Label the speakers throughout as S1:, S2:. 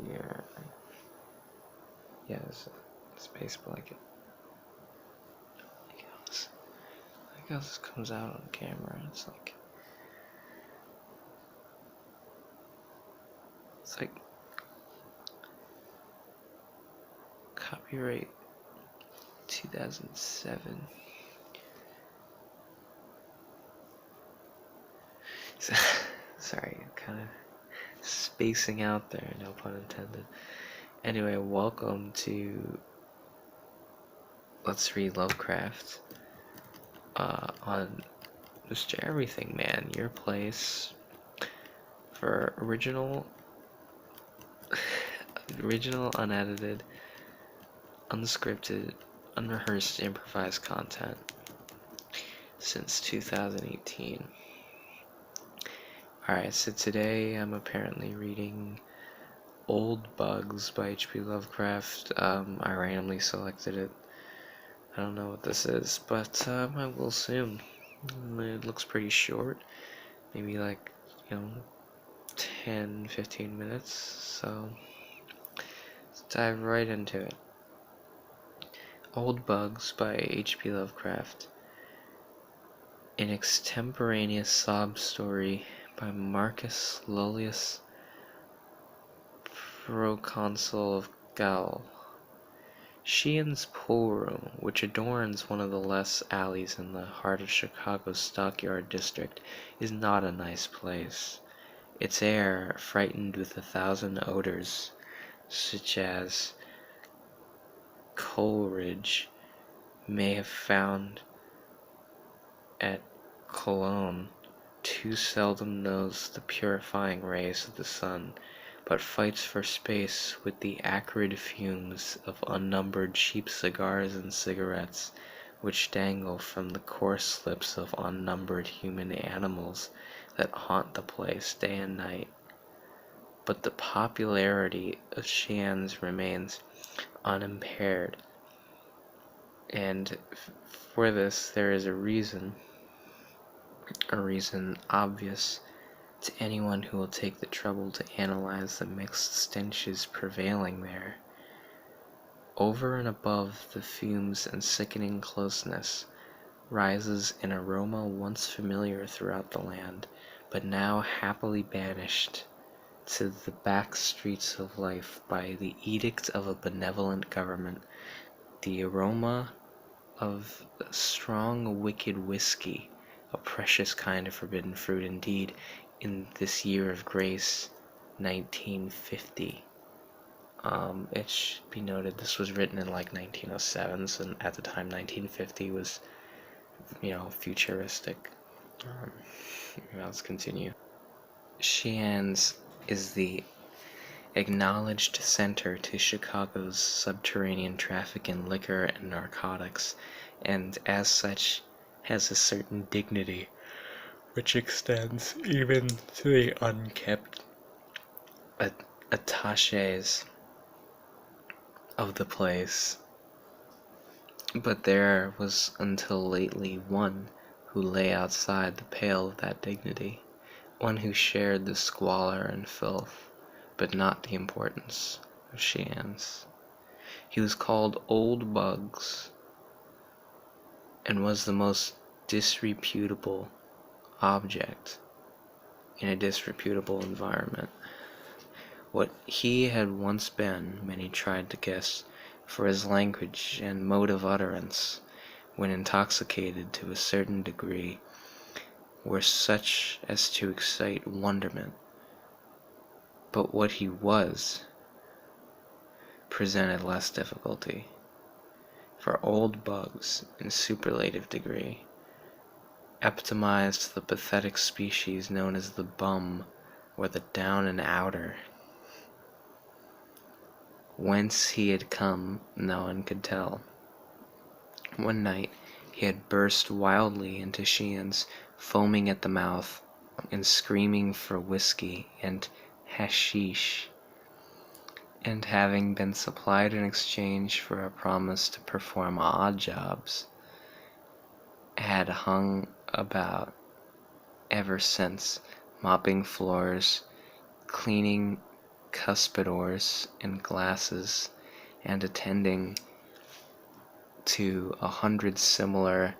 S1: here. Yeah, it's a space blanket. Like how this comes out on camera. It's like copyright 2007. Sorry, I'm kind of spacing out there, no pun intended. Anyway, welcome to Let's Read Lovecraft on Mr. Everything Man, your place for original, unedited, unscripted, unrehearsed, improvised content since 2018. Alright, so today I'm apparently reading Old Bugs by H.P. Lovecraft. I randomly selected it. I don't know what this is, but I will soon. It looks pretty short, maybe like, 10-15 minutes, so let's dive right into it. Old Bugs by H.P. Lovecraft. An extemporaneous sob story by Marcus Lullius, proconsul of Gaul. Sheehan's Pool Room, which adorns one of the less alleys in the heart of Chicago's Stockyard district, is not a nice place. Its air, frightened with 1,000 odors, such as Coleridge may have found at Cologne, too seldom knows the purifying rays of the sun, but fights for space with the acrid fumes of unnumbered cheap cigars and cigarettes which dangle from the coarse lips of unnumbered human animals that haunt the place day and night. But the popularity of Sheehan's remains unimpaired, and for this there is a reason obvious to anyone who will take the trouble to analyze the mixed stenches prevailing there. Over and above the fumes and sickening closeness rises an aroma once familiar throughout the land, but now happily banished to the back streets of life by the edict of a benevolent government, the aroma of strong wicked whiskey, a precious kind of forbidden fruit indeed, in this year of grace, 1950. It should be noted this was written in like 1907, so at the time 1950 was, futuristic. Let's continue. Sheehan's is the acknowledged center to Chicago's subterranean traffic in liquor and narcotics, and as such has a certain dignity which extends even to the unkempt attaches of the place. But there was until lately one who lay outside the pale of that dignity, one who shared the squalor and filth, but not the importance of Sheehan's. He was called Old Bugs, and was the most disreputable object in a disreputable environment. What he had once been, many tried to guess, for his language and mode of utterance, when intoxicated to a certain degree, were such as to excite wonderment. But what he was presented less difficulty, for Old Bugs, in superlative degree, epitomized the pathetic species known as the bum, or the down and outer. Whence he had come, no one could tell. One night he had burst wildly into Sheehan's, foaming at the mouth, and screaming for whiskey and hashish, and having been supplied in exchange for a promise to perform odd jobs, had hung about ever since, mopping floors, cleaning cuspidors and glasses, and attending to 100 similar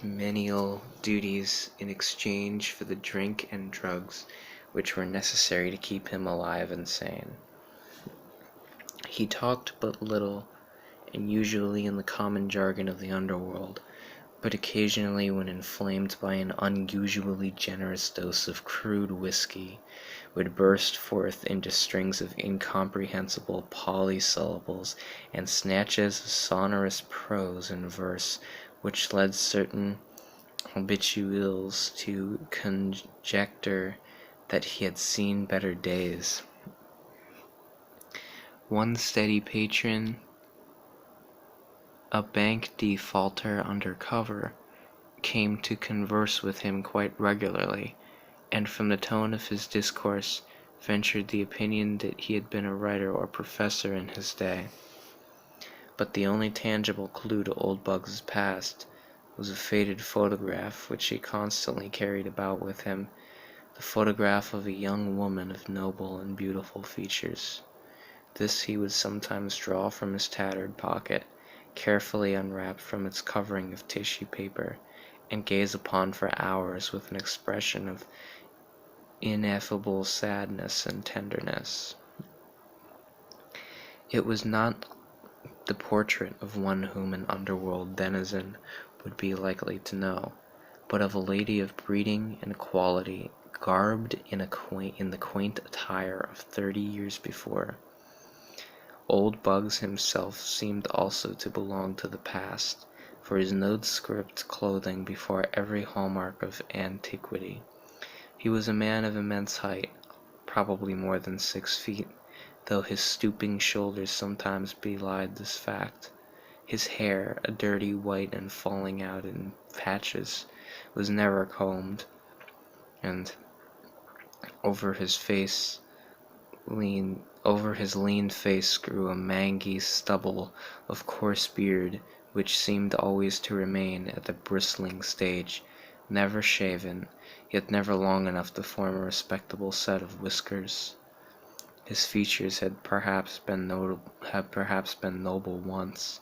S1: menial duties in exchange for the drink and drugs which were necessary to keep him alive and sane. He talked but little, and usually in the common jargon of the underworld, but occasionally when inflamed by an unusually generous dose of crude whiskey, would burst forth into strings of incomprehensible polysyllables and snatches of sonorous prose and verse which led certain habitués to conjecture that he had seen better days. One steady patron, a bank defaulter under cover, came to converse with him quite regularly, and from the tone of his discourse ventured the opinion that he had been a writer or professor in his day. But the only tangible clue to old Bugs's past was a faded photograph which he constantly carried about with him, the photograph of a young woman of noble and beautiful features. This he would sometimes draw from his tattered pocket, carefully unwrapped from its covering of tissue paper, and gaze upon for hours with an expression of ineffable sadness and tenderness. It was not the portrait of one whom an underworld denizen would be likely to know, but of a lady of breeding and quality, garbed in the quaint attire of 30 years before. Old Bugs himself seemed also to belong to the past, for his nondescript clothing before every hallmark of antiquity. He was a man of immense height, probably more than 6 feet, though his stooping shoulders sometimes belied this fact. His hair, a dirty white and falling out in patches, was never combed, and over his lean face grew a mangy stubble of coarse beard, which seemed always to remain at the bristling stage, never shaven, yet never long enough to form a respectable set of whiskers. His features had perhaps been noble once,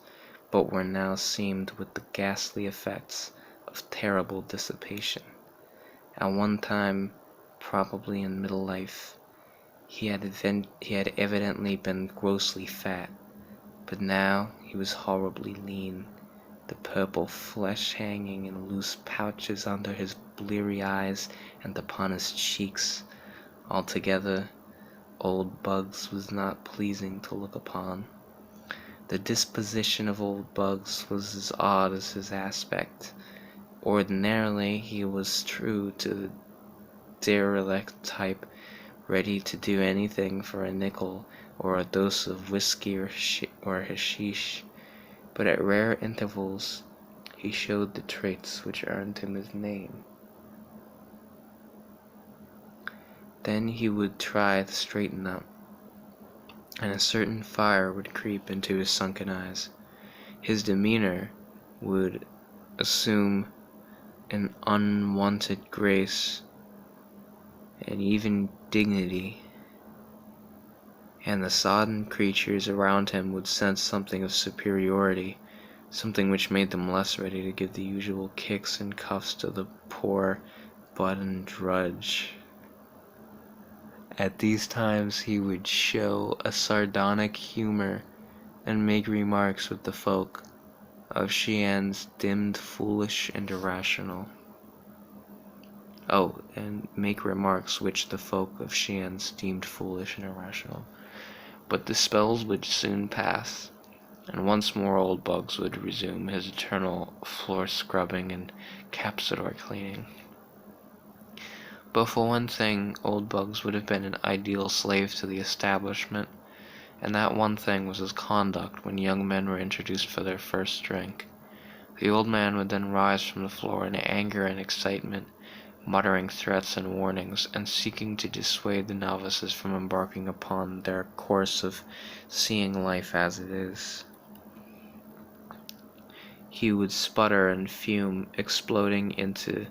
S1: but were now seamed with the ghastly effects of terrible dissipation. At one time, probably in middle life, he had evidently been grossly fat, but now he was horribly lean, the purple flesh hanging in loose pouches under his bleary eyes and upon his cheeks. Altogether, old Bugs was not pleasing to look upon. The disposition of old Bugs was as odd as his aspect. Ordinarily, he was true to the derelict type, ready to do anything for a nickel or a dose of whiskey or hashish, but at rare intervals he showed the traits which earned him his name. Then he would try to straighten up, and a certain fire would creep into his sunken eyes. His demeanor would assume an unwonted grace and even dignity, and the sodden creatures around him would sense something of superiority, something which made them less ready to give the usual kicks and cuffs to the poor button drudge. At these times he would show a sardonic humor and make remarks with the folk of Xi'an's deemed foolish and irrational. And make remarks which the folk of Xi'an's deemed foolish and irrational. But the spells would soon pass, and once more old Bugs would resume his eternal floor scrubbing and capsador cleaning. But for one thing, old Bugs would have been an ideal slave to the establishment, and that one thing was his conduct when young men were introduced for their first drink. The old man would then rise from the floor in anger and excitement, muttering threats and warnings, and seeking to dissuade the novices from embarking upon their course of seeing life as it is. He would sputter and fume, exploding into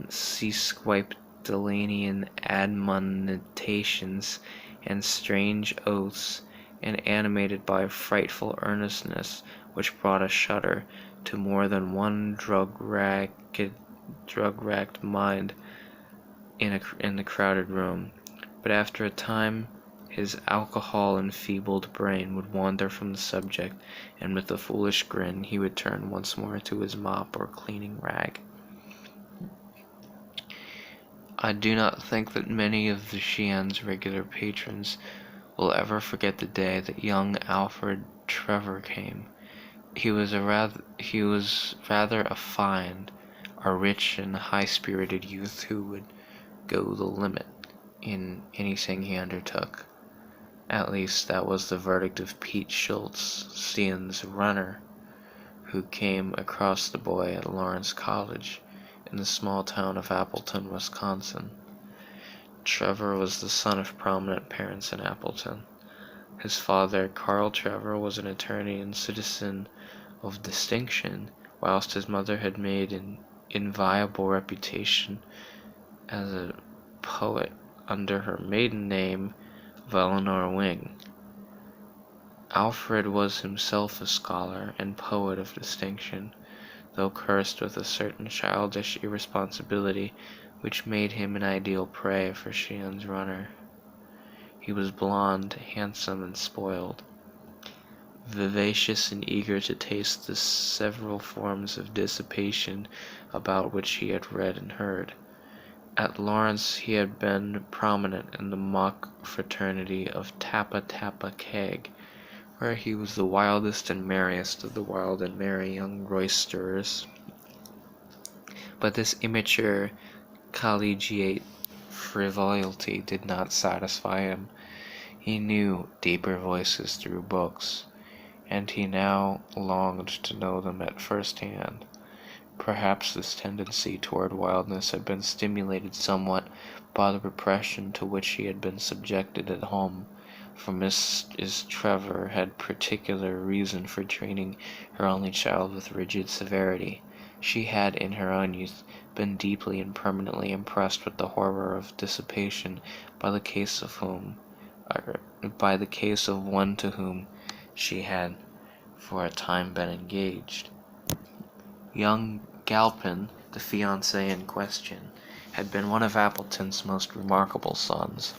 S1: sea-squiped bacchanalian admonitions and strange oaths, and animated by a frightful earnestness which brought a shudder to more than one drug-racked mind in the crowded room. But after a time his alcohol-enfeebled brain would wander from the subject, and with a foolish grin he would turn once more to his mop or cleaning rag. I do not think that many of the Shian's regular patrons will ever forget the day that young Alfred Trevor came. He was rather a fine, a rich and high-spirited youth who would go the limit in anything he undertook. At least that was the verdict of Pete Schultz, Cian's runner, who came across the boy at Lawrence College in the small town of Appleton, Wisconsin. Trevor was the son of prominent parents in Appleton. His father, Carl Trevor, was an attorney and citizen of distinction, whilst his mother had made an enviable reputation as a poet under her maiden name of Eleanor Wing. Alfred was himself a scholar and poet of distinction, though cursed with a certain childish irresponsibility which made him an ideal prey for Shian's runner. He was blond, handsome, and spoiled, vivacious and eager to taste the several forms of dissipation about which he had read and heard. At Lawrence he had been prominent in the mock fraternity of Tappa Tappa Keg, where he was the wildest and merriest of the wild and merry young roisterers. But this immature collegiate frivolity did not satisfy him. He knew deeper voices through books, and he now longed to know them at first hand. Perhaps this tendency toward wildness had been stimulated somewhat by the repression to which he had been subjected at home, for Mrs. Trevor had particular reason for training her only child with rigid severity. She had, in her own youth, been deeply and permanently impressed with the horror of dissipation by the case of one to whom she had for a time been engaged. Young Galpin, the fiancé in question, had been one of Appleton's most remarkable sons.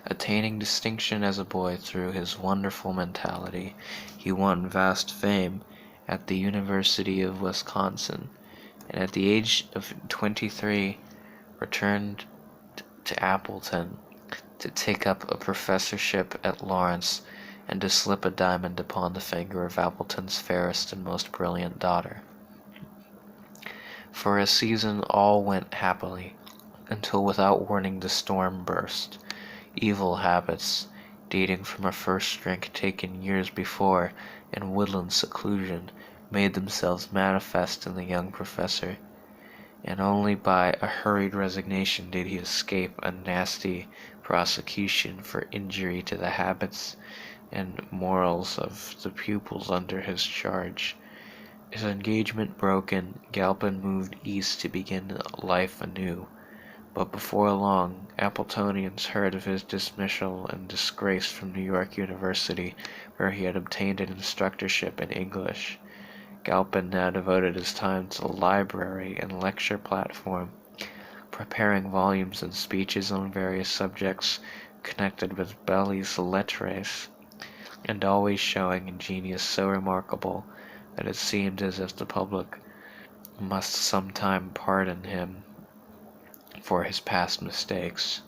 S1: Attaining distinction as a boy through his wonderful mentality, he won vast fame at the University of Wisconsin, and at the age of 23 returned to Appleton to take up a professorship at Lawrence and to slip a diamond upon the finger of Appleton's fairest and most brilliant daughter. For a season all went happily, until without warning the storm burst. Evil habits, dating from a first drink taken years before in woodland seclusion, made themselves manifest in the young professor, and only by a hurried resignation did he escape a nasty prosecution for injury to the habits and morals of the pupils under his charge. His engagement broken, Galpin moved east to begin life anew, but before long Appletonians heard of his dismissal and disgrace from New York University, where he had obtained an instructorship in English. Galpin now devoted his time to the library and lecture platform, preparing volumes and speeches on various subjects connected with belles lettres, and always showing a genius so remarkable that it seemed as if the public must sometime pardon him for his past mistakes.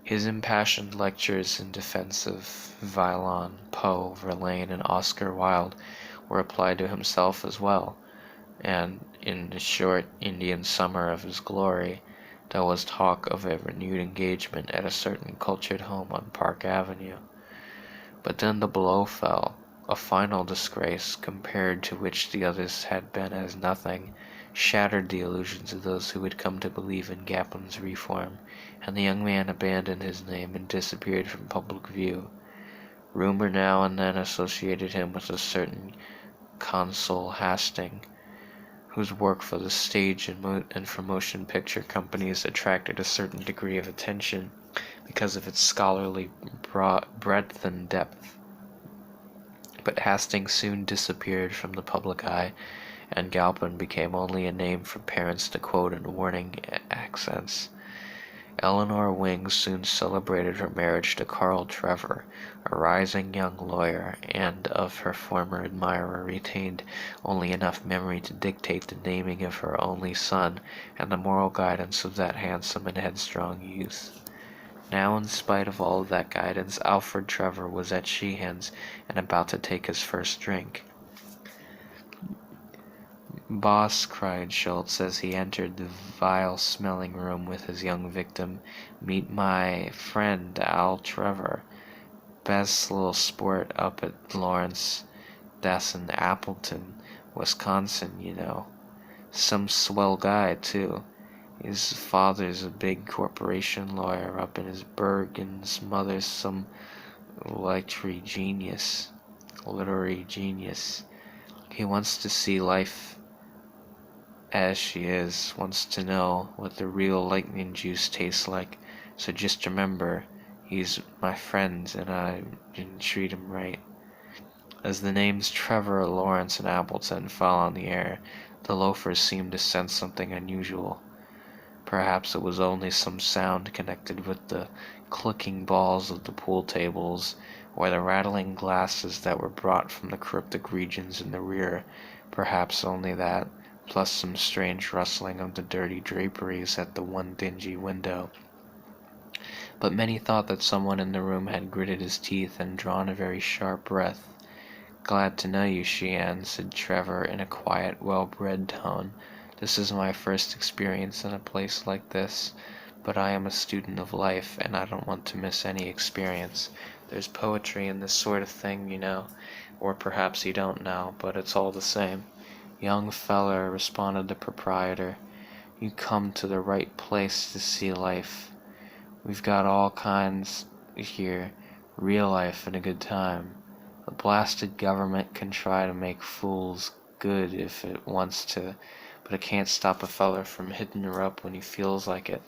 S1: His impassioned lectures in defense of Villon, Poe, Verlaine, and Oscar Wilde were applied to himself as well, and in the short Indian summer of his glory, there was talk of a renewed engagement at a certain cultured home on Park Avenue. But then the blow fell, a final disgrace compared to which the others had been as nothing, shattered the illusions of those who had come to believe in Galpin's reform, and the young man abandoned his name and disappeared from public view. Rumor now and then associated him with a certain Consul Hastings, whose work for the stage and for motion picture companies attracted a certain degree of attention because of its scholarly breadth and depth. But Hastings soon disappeared from the public eye, and Galpin became only a name for parents to quote in warning accents. Eleanor Wing soon celebrated her marriage to Carl Trevor, a rising young lawyer, and of her former admirer retained only enough memory to dictate the naming of her only son and the moral guidance of that handsome and headstrong youth. Now, in spite of all of that guidance, Alfred Trevor was at Sheehan's and about to take his first drink. "Boss," cried Schultz as he entered the vile-smelling room with his young victim, "meet my friend Al Trevor. Best little sport up at Lawrence. That's in Appleton, Wisconsin, you know. Some swell guy, too. His father's a big corporation lawyer up in his burg, and his mother's some literary genius. He wants to see life as she is, wants to know what the real lightning juice tastes like. So just remember, he's my friend, and I didn't treat him right." As the names Trevor, Lawrence, and Appleton fell on the air, the loafers seemed to sense something unusual. Perhaps it was only some sound connected with the clicking balls of the pool tables, or the rattling glasses that were brought from the cryptic regions in the rear. Perhaps only that, plus some strange rustling of the dirty draperies at the one dingy window. But many thought that someone in the room had gritted his teeth and drawn a very sharp breath. "Glad to know you, Sheehan," said Trevor in a quiet, well-bred tone. "This is my first experience in a place like this, but I am a student of life, and I don't want to miss any experience. There's poetry in this sort of thing, you know, or perhaps you don't know, but it's all the same." "Young feller," responded the proprietor, "you come to the right place to see life. We've got all kinds here, real life and a good time. The blasted government can try to make fools good if it wants to, but it can't stop a feller from hitting her up when he feels like it.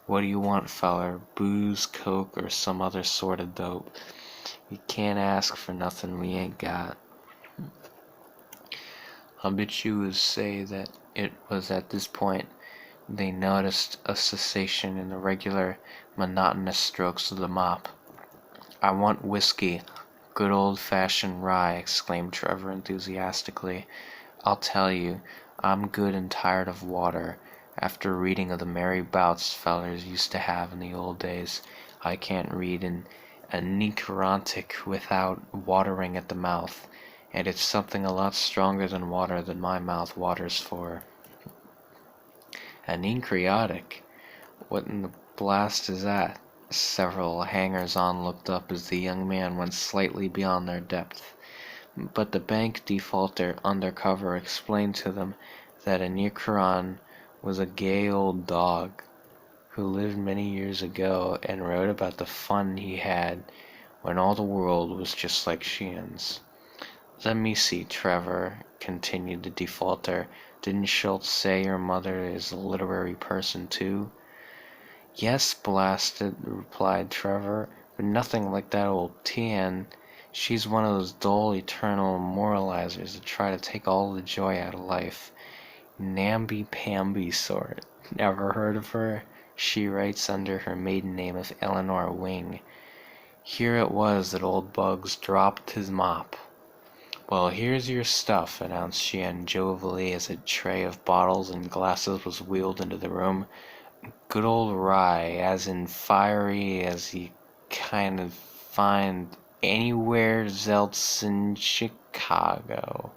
S1: What do you want, feller? Booze, coke, or some other sort of dope? You can't ask for nothing we ain't got." Habitués say that it was at this point they noticed a cessation in the regular, monotonous strokes of the mop. "I want whiskey, good old-fashioned rye," exclaimed Trevor enthusiastically. "I'll tell you, I'm good and tired of water. After reading of the merry bouts fellers used to have in the old days, I can't read an Necrontic without watering at the mouth, and it's something a lot stronger than water that my mouth waters for." "An Necrotic? What in the blast is that?" Several hangers-on looked up as the young man went slightly beyond their depth, but the bank defaulter undercover explained to them that a Necron was a gay old dog who lived many years ago and wrote about the fun he had when all the world was just like Sheehan's. "Let me see, Trevor," continued the defaulter. "Didn't Schultz say your mother is a literary person too?" "Yes, blasted," replied Trevor, "but nothing like that old Tien. She's one of those dull, eternal moralizers that try to take all the joy out of life. Namby-pamby sort. Never heard of her? She writes under her maiden name of Eleanor Wing." Here it was that old Bugs dropped his mop. "Well, here's your stuff," announced Sheehan jovially as a tray of bottles and glasses was wheeled into the room. "Good old rye, as in fiery as you kind of find anywhere else in Chicago."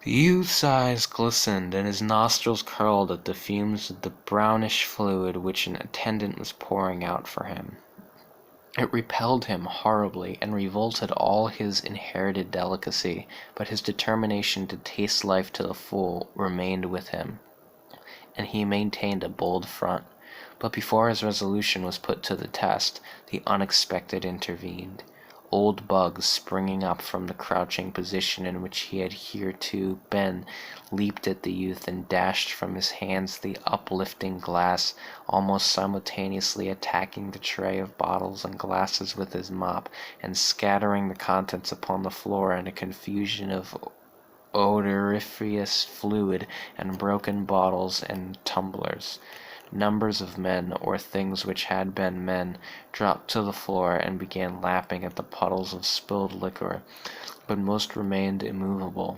S1: The youth's eyes glistened and his nostrils curled at the fumes of the brownish fluid which an attendant was pouring out for him. It repelled him horribly and revolted all his inherited delicacy, but his determination to taste life to the full remained with him, and he maintained a bold front. But before his resolution was put to the test, the unexpected intervened. Old Bugs, springing up from the crouching position in which he had hereto been, leaped at the youth and dashed from his hands the uplifting glass, almost simultaneously attacking the tray of bottles and glasses with his mop, and scattering the contents upon the floor in a confusion of odoriferous fluid and broken bottles and tumblers. Numbers of men, or things which had been men, dropped to the floor and began lapping at the puddles of spilled liquor, but most remained immovable,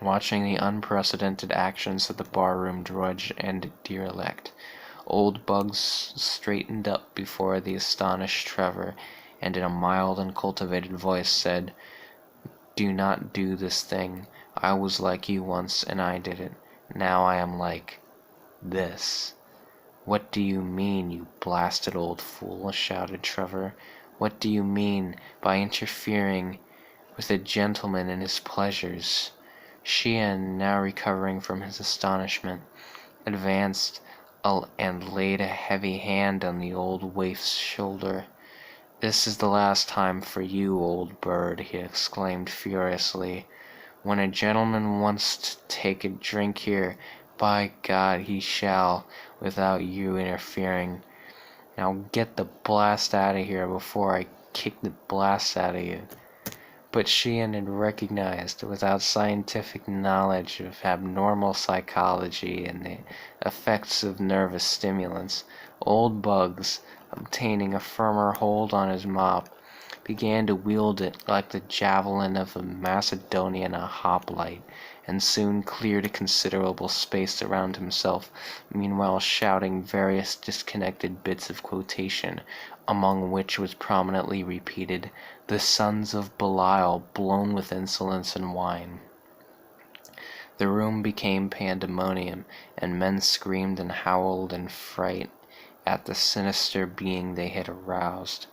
S1: watching the unprecedented actions of the barroom drudge and derelict. Old Bugs straightened up before the astonished Trevor, and in a mild and cultivated voice said, "Do not do this thing. I was like you once, and I did it. Now I am like this." "What do you mean, you blasted old fool?" shouted Trevor. "What do you mean by interfering with a gentleman in his pleasures?" Sheehan, now recovering from his astonishment, advanced and laid a heavy hand on the old waif's shoulder. "This is the last time for you, old bird," he exclaimed furiously. "When a gentleman wants to take a drink here, by God he shall, without you interfering. Now get the blast out of here before I kick the blast out of you." But Sheehan had recognized, without scientific knowledge of abnormal psychology and the effects of nervous stimulants, Old Bugs, obtaining a firmer hold on his mop, began to wield it like the javelin of a Macedonian hoplite, and soon cleared a considerable space around himself, meanwhile shouting various disconnected bits of quotation, among which was prominently repeated, "The sons of Belial blown with insolence and wine." The room became pandemonium, and men screamed and howled in fright at the sinister being they had aroused.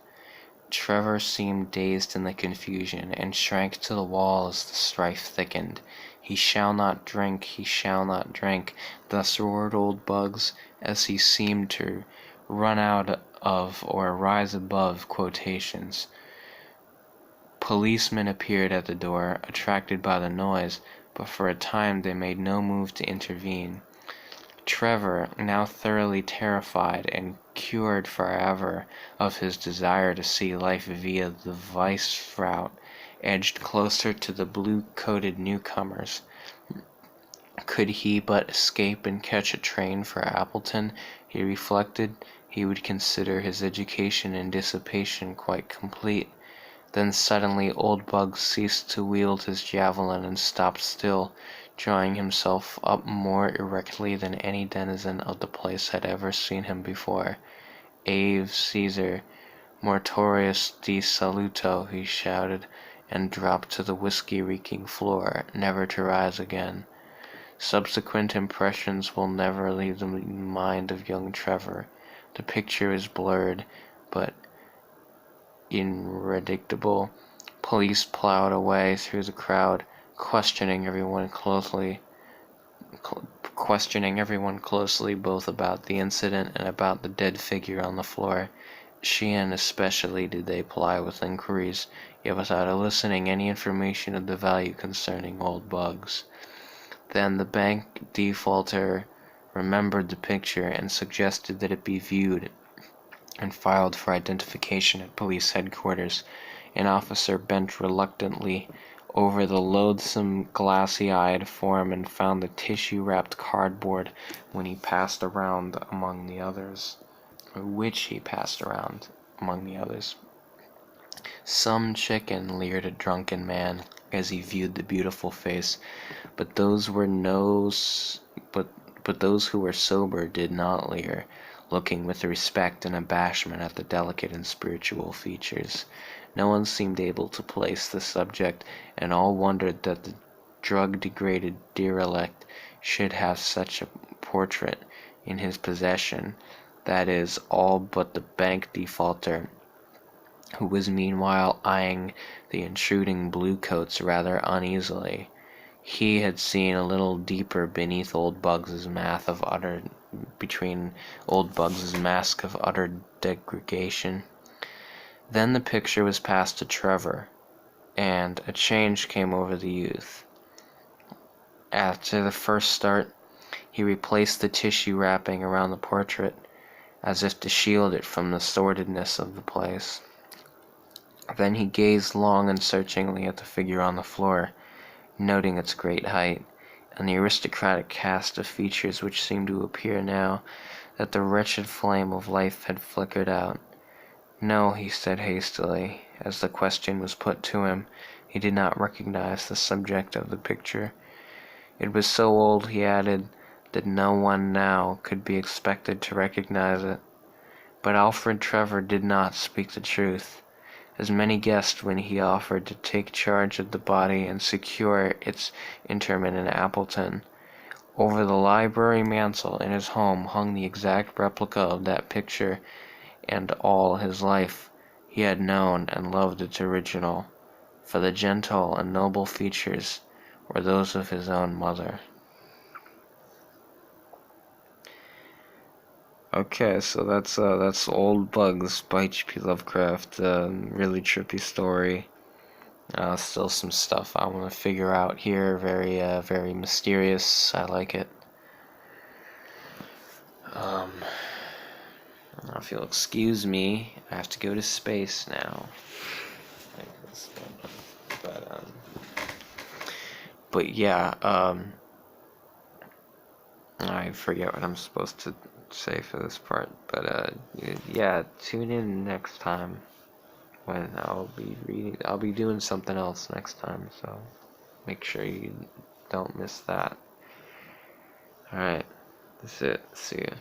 S1: Trevor seemed dazed in the confusion, and shrank to the wall as the strife thickened. "He shall not drink, he shall not drink," thus roared Old Bugs, as he seemed to run out of or rise above quotations. Policemen appeared at the door, attracted by the noise, but for a time they made no move to intervene. Trevor, now thoroughly terrified and cured forever of his desire to see life via the vice route, edged closer to the blue-coated newcomers. Could he but escape and catch a train for Appleton, he reflected, he would consider his education and dissipation quite complete. Then suddenly Old Bugs ceased to wield his javelin and stopped still, drawing himself up more erectly than any denizen of the place had ever seen him before. "Ave Caesar, mortuorius de saluto," he shouted, and dropped to the whiskey-reeking floor, never to rise again. Subsequent impressions will never leave the mind of young Trevor. The picture is blurred, but ineradicable. Police plowed away through the crowd, questioning everyone closely both about the incident and about the dead figure on the floor. Sheehan especially did they ply with inquiries, yet without eliciting any information of the value concerning Old Bugs. Then the bank defaulter remembered the picture and suggested that it be viewed and filed for identification at police headquarters. An officer bent reluctantly over the loathsome glassy-eyed form and found the tissue-wrapped cardboard which he passed around among the others. "Some chicken," leered a drunken man as he viewed the beautiful face, but those who were sober did not leer, looking with respect and abashment at the delicate and spiritual features. No one seemed able to place the subject, and all wondered that the drug-degraded derelict should have such a portrait in his possession, that is, all but the bank defaulter, who was meanwhile eyeing the intruding bluecoats rather uneasily. He had seen a little deeper beneath Old Bugs's mask of utter degradation. Then the picture was passed to Trevor, and a change came over the youth. After the first start, he replaced the tissue wrapping around the portrait, as if to shield it from the sordidness of the place. Then he gazed long and searchingly at the figure on the floor, noting its great height, and the aristocratic cast of features which seemed to appear now that the wretched flame of life had flickered out. No, he said hastily, as the question was put to him. He did not recognize the subject of the picture. It was so old, he added, that no one now could be expected to recognize it. But Alfred Trevor did not speak the truth, as many guessed when he offered to take charge of the body and secure its interment in Appleton. Over the library mantel in his home hung the exact replica of that picture, and all his life he had known and loved its original, for the gentle and noble features were those of his own mother. Okay, so that's Old Bugs by H.P. Lovecraft. Really trippy story. Still some stuff I want to figure out here. Very mysterious. I like it. If you'll excuse me, I have to go to space now. But yeah, I forget what I'm supposed to say for this part. But yeah, tune in next time when I'll be doing something else next time. So make sure you don't miss that. Alright, that's it. See ya.